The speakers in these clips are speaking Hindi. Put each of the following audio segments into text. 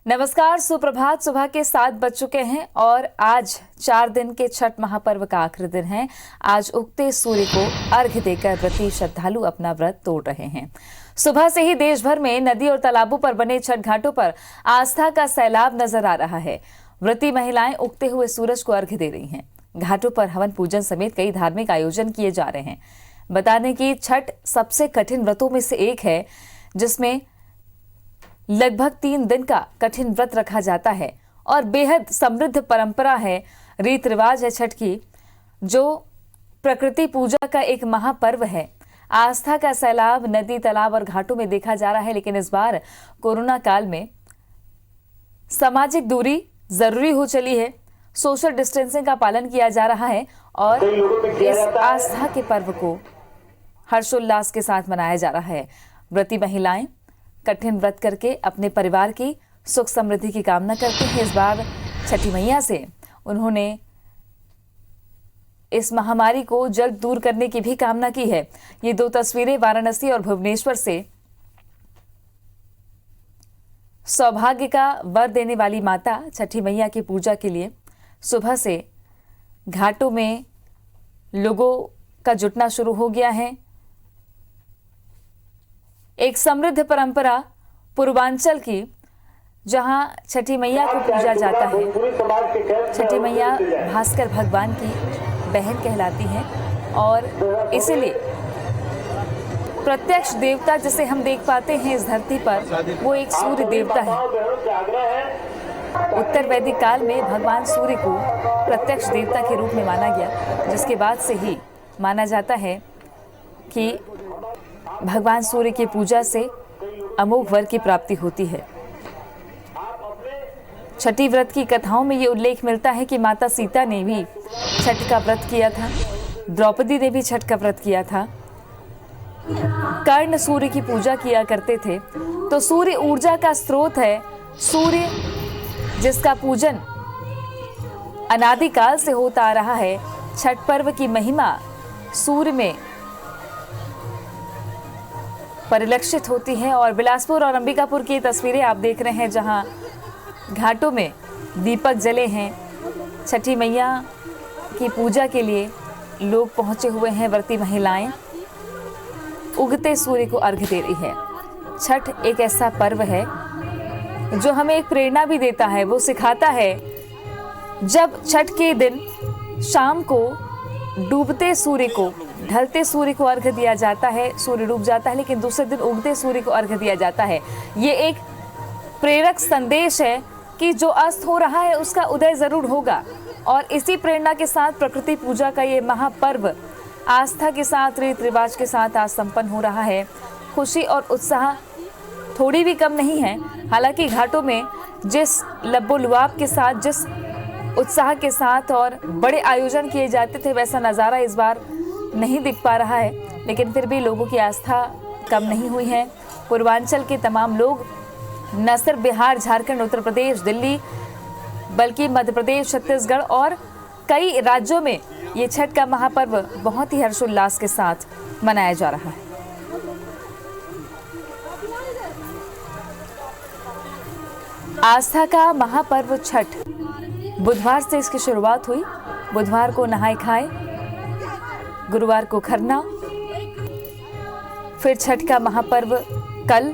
नमस्कार, सुप्रभात। सुबह के 7 बज चुके हैं और आज 4 दिन के छठ महापर्व का आखिरी दिन है। आज उगते सूर्य को अर्घ्य देकर व्रती श्रद्धालु अपना व्रत तोड़ रहे हैं। सुबह से ही देश भर में नदी और तालाबों पर बने छठ घाटों पर आस्था का सैलाब नजर आ रहा है। व्रती महिलाएं उगते हुए सूरज को अर्घ्य दे रही हैं। घाटों पर हवन पूजन समेत कई धार्मिक आयोजन किए जा रहे हैं। बता दें कि छठ सबसे कठिन व्रतों में से एक है, जिसमें लगभग 3 दिन का कठिन व्रत रखा जाता है और बेहद समृद्ध परंपरा है, रीत रिवाज है छठ की, जो प्रकृति पूजा का एक महापर्व है। आस्था का सैलाब नदी, तालाब और घाटों में देखा जा रहा है, लेकिन इस बार कोरोना काल में सामाजिक दूरी जरूरी हो चली है। सोशल डिस्टेंसिंग का पालन किया जा रहा है और इस आस्था के पर्व को हर्षोल्लास के साथ मनाया जा रहा है। व्रती महिलाएं कठिन व्रत करके अपने परिवार की सुख समृद्धि की कामना करते हैं। इस बार छठी मैया से उन्होंने इस महामारी को जल्द दूर करने की भी कामना की है। ये 2 तस्वीरें वाराणसी और भुवनेश्वर से सौभाग्य का वर देने वाली माता छठी मैया की पूजा के लिए सुबह से घाटों में लोगों का जुटना शुरू हो गया है। एक समृद्ध परंपरा पूर्वांचल की, जहां छठी मैया को पूजा जाता है। छठी मैया भास्कर भगवान की बहन कहलाती हैं और इसलिए प्रत्यक्ष देवता जिसे हम देख पाते हैं इस धरती पर, वो एक सूर्य देवता है। उत्तर वैदिक काल में भगवान सूर्य को प्रत्यक्ष देवता के रूप में माना गया, जिसके बाद से ही माना जाता है कि भगवान सूर्य की पूजा से अमोघ वर की प्राप्ति होती है। छठी व्रत की कथाओं में ये उल्लेख मिलता है कि माता सीता ने भी छठ का व्रत किया था, द्रौपदी ने भी छठ का व्रत किया था। कर्ण सूर्य की पूजा किया करते थे। तो सूर्य ऊर्जा का स्रोत है। सूर्य जिसका पूजन अनादिकाल से होता आ रहा है। छठ पर्व की महिमा सूर्य में परिलक्षित होती है। और बिलासपुर और अंबिकापुर की तस्वीरें आप देख रहे हैं, जहां घाटों में दीपक जले हैं। छठी मैया की पूजा के लिए लोग पहुंचे हुए हैं। व्रती महिलाएं उगते सूर्य को अर्घ्य दे रही है। छठ एक ऐसा पर्व है जो हमें एक प्रेरणा भी देता है। वो सिखाता है, जब छठ के दिन शाम को डूबते सूर्य को, ढलते सूर्य को अर्घ्य दिया जाता है। सूर्य डूब जाता है, लेकिन दूसरे दिन उगते सूर्य को अर्घ्य दिया जाता है। ये एक प्रेरक संदेश है कि जो अस्त हो रहा है उसका उदय जरूर होगा। और इसी प्रेरणा के साथ प्रकृति पूजा का ये महापर्व आस्था के साथ, रीत रिवाज के साथ आज संपन्न हो रहा है। खुशी और उत्साह थोड़ी भी कम नहीं है। हालांकि घाटों में जिस लब्बो-लुआब के साथ, जिस उत्साह के साथ और बड़े आयोजन किए जाते थे, वैसा नज़ारा इस बार नहीं दिख पा रहा है। लेकिन फिर भी लोगों की आस्था कम नहीं हुई है। पूर्वांचल के तमाम लोग न सिर्फ बिहार, झारखंड, उत्तर प्रदेश, दिल्ली, बल्कि मध्य प्रदेश, छत्तीसगढ़ और कई राज्यों में ये छठ का महापर्व बहुत ही हर्षोल्लास के साथ मनाया जा रहा है। आस्था का महापर्व छठ, बुधवार से इसकी शुरुआत हुई। बुधवार को नहाए खाए, गुरुवार को खरना, फिर छठ का महापर्व कल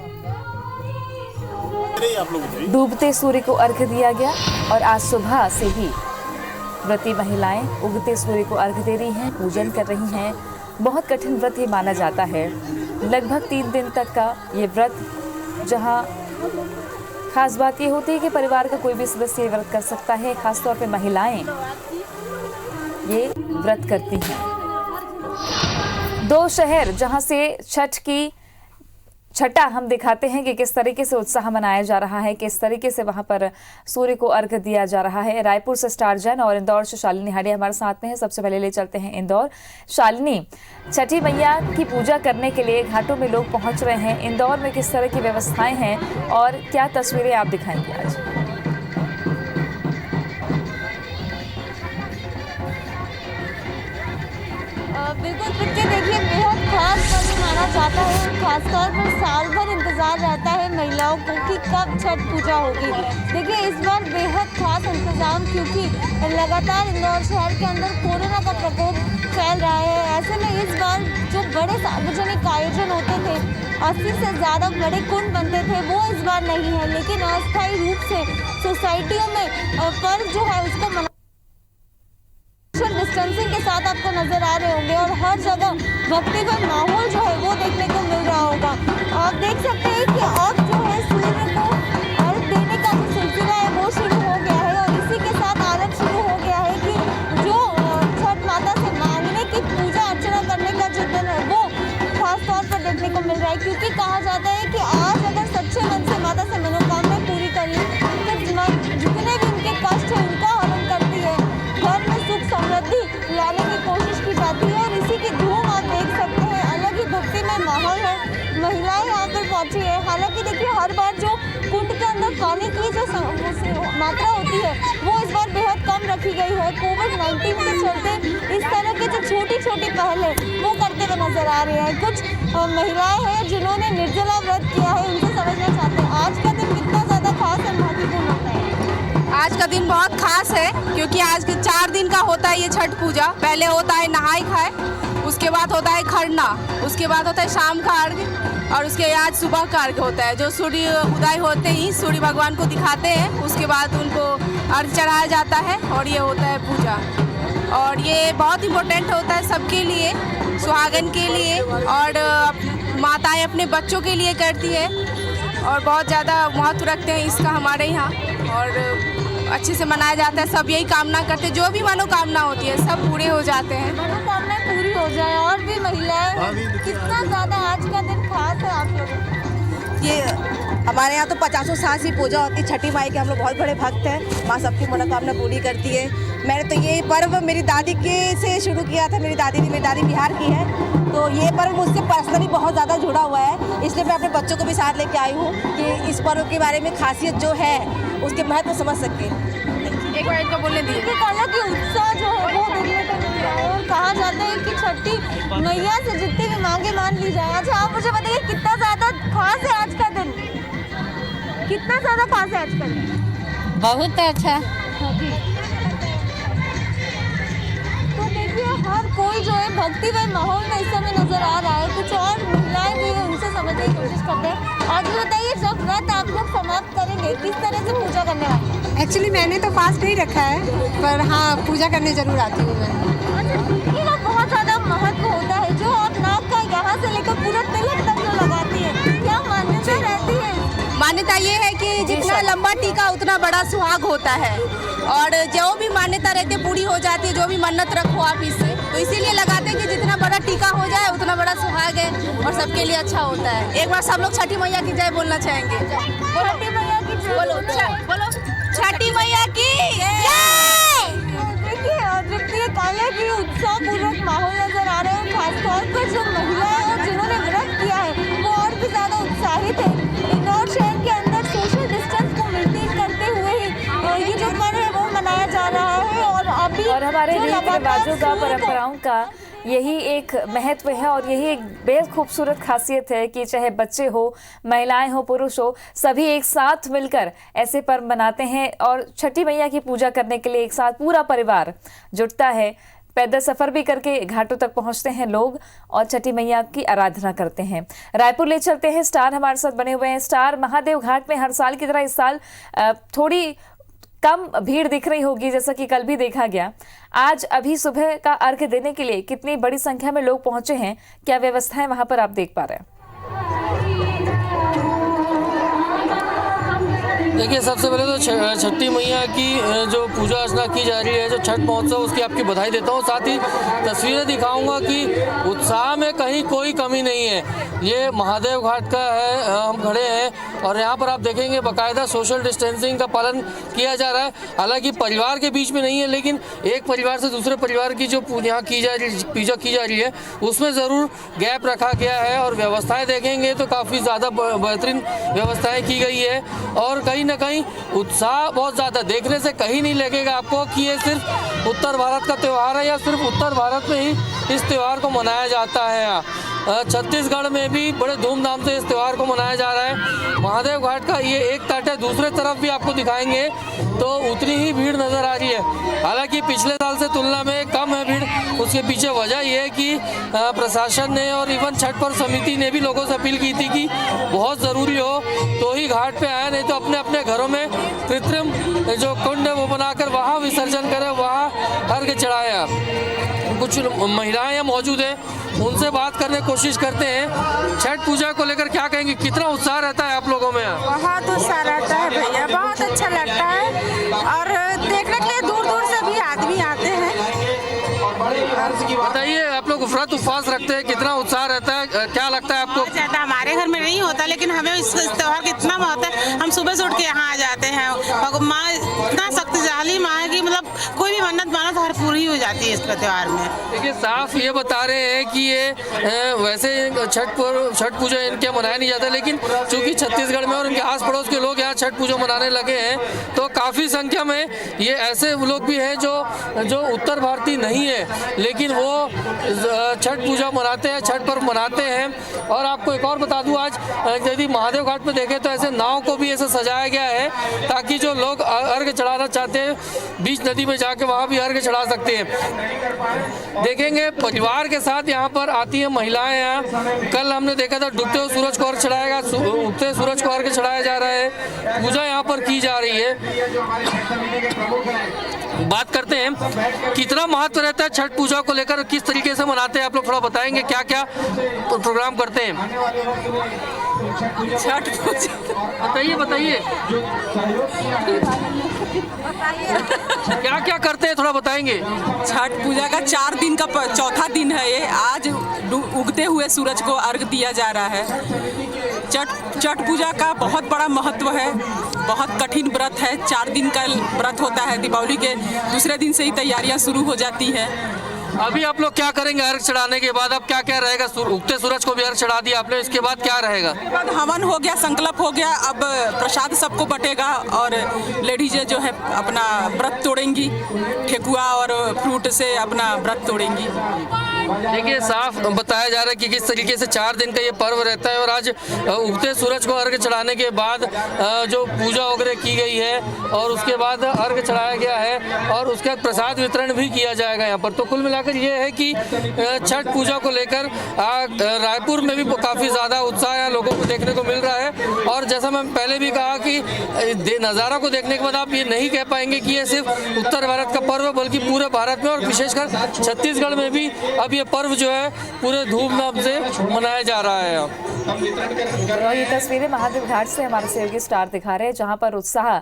डूबते सूर्य को अर्घ्य दिया गया। और आज सुबह से ही व्रती महिलाएं उगते सूर्य को अर्घ्य दे रही हैं, पूजन कर रही हैं। बहुत कठिन व्रत ही माना जाता है। लगभग 3 दिन तक का ये व्रत, जहां खास बात ये होती है कि परिवार का कोई भी सदस्य ये व्रत कर सकता है। खासतौर पे महिलाएं ये व्रत करती हैं। 2 शहर जहां से छठ की छठा हम दिखाते हैं कि किस तरीके से उत्साह मनाया जा रहा है, किस तरीके से वहां पर सूर्य को अर्घ्य दिया जा रहा है। रायपुर से स्टार जैन और इंदौर से शालिनी हाडिया हमारे साथ में है। सबसे पहले ले चलते हैं इंदौर। शालिनी, छठी मैया की पूजा करने के लिए घाटों में लोग पहुंच रहे हैं। इंदौर में किस तरह की व्यवस्थाएं हैं और क्या तस्वीरें आप दिखाएंगे आज? बिल्कुल, देखिए बेहद खास पर्व जाना चाहता है, खासतौर पर साल भर इंतज़ार रहता है महिलाओं को कि कब छठ पूजा होगी। देखिए इस बार बेहद खास इंतज़ाम, क्योंकि लगातार इंदौर शहर के अंदर कोरोना का प्रकोप फैल रहा है। ऐसे में इस बार जो बड़े सार्वजनिक आयोजन होते थे, 80 से ज़्यादा बड़े कुंड बनते थे, वो इस बार नहीं है, लेकिन अस्थायी रूप से सोसाइटियों में पर्व जो है उसको सोशल डिस्टेंसिंग के साथ आपको नजर आ रहे होंगे और हर जगह भक्तिमय माहौल जो है वो देखने को मिल रहा होगा। आप देख सकते हैं कि अब जो है सूर्य को अर्घ देने का जो सिलसिला है वो शुरू हो गया है और इसी के साथ आरंभ शुरू हो गया है कि जो छठ माता से मांगने की पूजा अर्चना करने का जो दिन है वो खास तौर पर देखने को मिल रहा है, क्योंकि कहा जाता है कि आज अगर सच्चे मन से माता से मनोकामना पूरी करी तो जितने भी उनके कष्ट है उनका हरण करती है, घर में सुख समृद्धि लाने की कोशिश की जाती है। और इसी की धूम आप देख सकते हैं, अलग ही भक्ति में माहौल है, महिलाएं यहाँ पर पहुंची है। हालांकि देखिए हर बार जो कुंड के अंदर पानी की जो मात्रा होती है वो इस बार बेहद कम रखी गई है। कोविड-19 के चलते इस तरह की जो छोटी छोटी पहले वो करते हुए नजर आ रहे हैं। कुछ महिलाएं हैं जिन्होंने निर्जला व्रत किया है, उनसे समझना चाहते हैं आज का दिन कितना ज़्यादा खास और महत्वपूर्ण होता है। आज का दिन बहुत खास है क्योंकि आज के 4 दिन का होता है ये छठ पूजा। पहले होता है नहाई खाए, उसके बाद होता है खरना, उसके बाद होता है शाम का अर्घ्य और उसके आज सुबह का अर्घ्य होता है। जो सूर्य उदय होते ही सूर्य भगवान को दिखाते हैं, उसके बाद उनको अर्घ्य चढ़ाया जाता है और ये होता है पूजा। और ये बहुत इम्पोर्टेंट होता है सबके लिए, सुहागन के लिए और माताएं अपने बच्चों के लिए करती है और बहुत ज़्यादा महत्व रखते हैं इसका हमारे यहाँ और अच्छे से मनाया जाता है। सब यही कामना करते हैं, जो भी मनोकामना होती है सब पूरे हो जाते हैं, मनोकामना पूरी हो जाए। और भी महिलाएं, कितना ज़्यादा आज का दिन खास है आप लोगों? ये हमारे यहाँ तो 50 साल से पूजा होती है छठी माई के, हम लोग बहुत बड़े भक्त हैं, माँ सबकी मनोकामना पूरी करती है। मैंने तो ये पर्व मेरी दादी के से शुरू किया था, मेरी दादी बिहार की है, तो ये पर्व मुझसे पर्सनली बहुत ज़्यादा जुड़ा हुआ है, इसलिए मैं अपने बच्चों को भी साथ लेके आई हूँ कि इस पर्व के बारे में खासियत जो है उसके महत्व समझ सके। एक बार इनको बोलने दीजिए। कला की उत्साह जो है वो देखने को मिल रहा है और कहा जाता है कि छठी मैया से जितनी भी मांगे मान ली जाए। अच्छा आप मुझे बताइए कितना ज़्यादा खास है आज का दिन, कितना ज़्यादा खास है आज का दिन? बहुत अच्छा। तो देखिए हर कोई जो है भक्तिमय माहौल में इस समय नजर आ रहा है। कुछ और महिलाएं भी हैं, उनसे समझने की कोशिश करते हैं। आज भी बताइए जब व्रत आप लोग समाप्त करेंगे किस तरह से पूजा करने वाले हैं? एक्चुअली मैंने तो फास्ट नहीं रखा है, पर हाँ पूजा करने जरूर आती हूँ मैं। अच्छा टिक्की का बहुत ज़्यादा महत्व होता है, जो आप नाक का यहाँ से लेकर पूरा तिलक तक जो लगाती है, क्या मान्यता रहती है? मान्यता ये है कि जितना लंबा टीका उतना बड़ा सुहाग होता है और जो भी मान्यता रहती है पूरी हो जाती है, जो भी मन्नत रखो आप इससे, तो इसीलिए लगाते हैं कि जितना बड़ा टीका हो जाए उतना बड़ा सुहाग है और सबके लिए अच्छा होता है। एक बार सब लोग छठी मैया की जय बोलना चाहेंगे। छठी मैया की जय। बोलो छठी मैया की जय। देखिए देखिए काले की उत्साहपूर्वक माहौल नजर आ रहा है, खासतौर पर जो महिलाएं और जिन्होंने व्रत किया है वो और भी ज़्यादा उत्साहित है। इंदौर शहर के अंदर सोशल डिस्टेंस को मेंटेन करते हुए ही ये जो पर्व है वो मनाया जा रहा है और अभी और हमारे रीति रिवाजों का, परंपराओं का यही एक महत्व है और यही एक बेहद खूबसूरत खासियत है कि चाहे बच्चे हो, महिलाएं हो, पुरुष हो, सभी एक साथ मिलकर ऐसे पर्व मनाते हैं और छठी मैया की पूजा करने के लिए एक साथ पूरा परिवार जुटता है। पैदल सफर भी करके घाटों तक पहुंचते हैं लोग और छठी मैया की आराधना करते हैं। रायपुर ले चलते हैं, स्टार हमारे साथ बने हुए हैं। स्टार, महादेव घाट में हर साल की तरह इस साल थोड़ी कम भीड़ दिख रही होगी जैसा कि कल भी देखा गया। आज अभी सुबह का अर्घ्य देने के लिए कितनी बड़ी संख्या में लोग पहुंचे हैं, क्या व्यवस्थाएं वहां पर आप देख पा रहे हैं? देखिए सबसे पहले तो छठी मैया की जो पूजा अर्चना की जा रही है, जो छठ महोत्सव, उसकी आपकी बधाई देता हूँ। साथ ही तस्वीरें दिखाऊंगा कि उत्साह में कहीं कोई कमी नहीं है। ये महादेव घाट का है, हम खड़े हैं और यहाँ पर आप देखेंगे बाकायदा सोशल डिस्टेंसिंग का पालन किया जा रहा है। हालांकि परिवार के बीच में नहीं है, लेकिन एक परिवार से दूसरे परिवार की जो यहाँ पूजा की जा रही है उसमें ज़रूर गैप रखा गया है और व्यवस्थाएँ देखेंगे तो काफ़ी ज़्यादा बेहतरीन व्यवस्थाएँ की गई है और कहीं ना कहीं उत्साह बहुत ज़्यादा, देखने से कहीं नहीं लगेगा आपको कि ये सिर्फ उत्तर भारत का त्यौहार है या सिर्फ उत्तर भारत में ही इस त्यौहार को मनाया जाता है। छत्तीसगढ़ में भी बड़े धूमधाम से इस त्यौहार को मनाया जा रहा है। महादेव घाट का ये एक तट है, दूसरे तरफ भी आपको दिखाएंगे तो उतनी ही भीड़ नज़र आ रही है। हालांकि पिछले साल से तुलना में कम है भीड़। उसके पीछे वजह ये है कि प्रशासन ने और इवन छठ पर्व समिति ने भी लोगों से अपील की थी कि बहुत ज़रूरी हो तो ही घाट पे आए, नहीं तो अपने अपने घरों में कृत्रिम जो कुंड है वो बनाकर वहाँ विसर्जन करें, वहाँ अर्घ्य चढ़ाएं। कुछ महिलाएं यहाँ मौजूद हैं, उनसे बात करने की कोशिश करते हैं। छठ पूजा को लेकर क्या कहेंगे, कितना उत्साह रहता है आप लोगों में? बहुत उत्साह रहता है भैया, बहुत अच्छा लगता है और देखने के लिए दूर दूर से भी आदमी आते हैं। बताइए, आप लोग व्रत उपवास रखते हैं, कितना उत्साह रहता है, क्या लगता है आपको? ज़्यादा हमारे घर में नहीं होता, लेकिन हमें इस त्यौहार का इतना महत्व है। हम सुबह से उठ के यहाँ आ जाते हैं। माँ इतना शक्तिशाली माँ है कि मतलब कोई भी मन्नत मानो तो हर पूरी हो जाती है इस त्यौहार में। देखिए, साफ ये बता रहे हैं कि ये वैसे छठ पूजा इनके मनाया नहीं जाता, लेकिन चूंकि छत्तीसगढ़ में और उनके आस पड़ोस के लोग यहाँ छठ पूजा मनाने लगे हैं, तो काफ़ी संख्या में ये ऐसे लोग भी हैं जो उत्तर भारतीय नहीं है, लेकिन वो छठ पूजा मनाते हैं, छठ पर्व मनाते हैं। और आपको एक और बता दूं, आज यदि महादेव घाट पे देखें तो ऐसे नाव को भी ऐसे सजाया गया है ताकि जो लोग अर्घ्य चढ़ाना चाहते हैं बीच नदी में जाके वहाँ भी अर्घ्य चढ़ा सकते हैं। देखेंगे परिवार के साथ यहाँ पर आती हैं महिलाएं। यहाँ कल हमने देखा था डूबते हुए सूरज को अर्घ्य चढ़ाएगा, उगते सूरज को अर्घ्य चढ़ाया जा रहा है, पूजा यहाँ पर की जा रही है। बात करते हैं कितना महत्व रहता है छठ पूजा को लेकर, किस तरीके से मनाते हैं आप लोग, थोड़ा बताएंगे क्या क्या प्रोग्राम करते हैं? छठ पूजा बताइए क्या क्या करते हैं, थोड़ा बताएंगे? छठ पूजा का 4 दिन का चौथा दिन है ये। आज उगते हुए सूरज को अर्घ्य दिया जा रहा है। छठ पूजा का बहुत बड़ा महत्व है, बहुत कठिन व्रत है। 4 दिन का व्रत होता है। दीपावली के दूसरे दिन से ही तैयारियां शुरू हो जाती हैं। अभी आप लोग क्या करेंगे अर्घ्य चढ़ाने के बाद? अब क्या क्या रहेगा? उगते सूरज को भी अर्घ्य चढ़ा दिया आपने, इसके बाद क्या रहेगा? बाद हवन हो गया, संकल्प हो गया। अब प्रसाद सबको बटेगा और लेडीज जो है अपना व्रत तोड़ेंगी, ठेकुआ और फ्रूट से अपना व्रत तोड़ेंगी। देखिए, साफ बताया जा रहा है कि किस तरीके से 4 दिन का ये पर्व रहता है और आज उगते सूरज को अर्घ्य चढ़ाने के बाद जो पूजा वगैरह की गई है और उसके बाद अर्घ्य चढ़ाया गया है और उसके बाद प्रसाद वितरण भी किया जाएगा यहाँ पर। तो कुल मिलाकर ये है कि छठ पूजा को लेकर रायपुर में भी काफ़ी ज़्यादा उत्साह यहाँ लोगों को देखने को मिल रहा है। और जैसा मैं पहले भी कहा कि नज़ारा को देखने के बाद आप ये नहीं कह पाएंगे कि ये सिर्फ उत्तर भारत का पर्व है, बल्कि पूरे भारत में और विशेषकर छत्तीसगढ़ में भी अब ये पर्व जो है पूरे धूमधाम से मनाया जा रहा है। और ये तस्वीरें महादेव घाट से हमारे सहयोगी स्टार दिखा रहे हैं, जहां पर उत्साह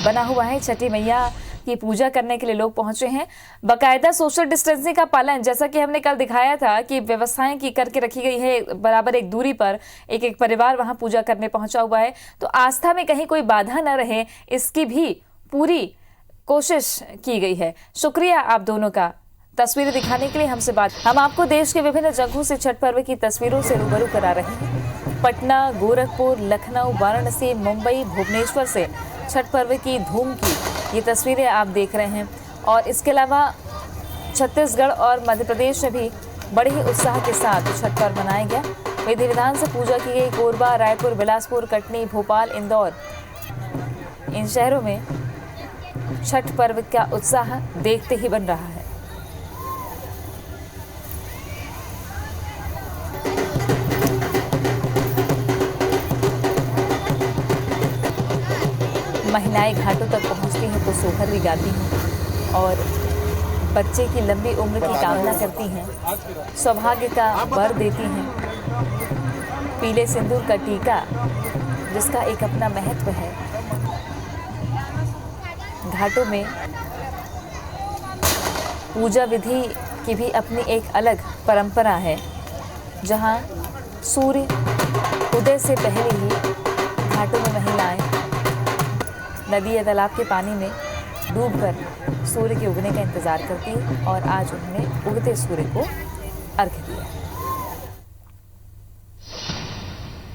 बना हुआ है। छठी मैया की पूजा करने के लिए लोग पहुंचे हैं। बाकायदा सोशल डिस्टेंसिंग का पालन, जैसा कि हमने कल दिखाया था कि व्यवस्थाएं की करके रखी गई है, बराबर एक दूरी पर एक एक परिवार वहां पूजा करने पहुंचा हुआ है। तो आस्था में कहीं कोई बाधा न रहे, इसकी भी पूरी कोशिश की गई है। शुक्रिया आप दोनों का तस्वीरें दिखाने के लिए हमसे बात। हम आपको देश के विभिन्न जगहों से छठ पर्व की तस्वीरों से रूबरू करा रहे हैं। पटना, गोरखपुर, लखनऊ, वाराणसी, मुंबई, भुवनेश्वर से छठ पर्व की धूम की ये तस्वीरें आप देख रहे हैं। और इसके अलावा छत्तीसगढ़ और मध्य प्रदेश में भी बड़े ही उत्साह के साथ छठ पर्व मनाया गया। विधि विधान से पूजा की गई। कोरबा, रायपुर, बिलासपुर, कटनी, भोपाल, इंदौर, इन शहरों में छठ पर्व का उत्साह देखते ही बन रहा है। महिलाएं घाटों तक पहुंचती हैं तो सोहर भी गाती हैं और बच्चे की लंबी उम्र की कामना करती हैं, सौभाग्य का वर देती हैं। पीले सिंदूर का टीका, जिसका एक अपना महत्व है। घाटों में पूजा विधि की भी अपनी एक अलग परंपरा है, जहां सूर्य उदय से पहले ही घाटों में महिलाएं नदी या तालाब के पानी में डूबकर सूर्य के उगने का इंतजार करती है और आज उन्होंने उगते सूर्य को अर्घ्य दिया।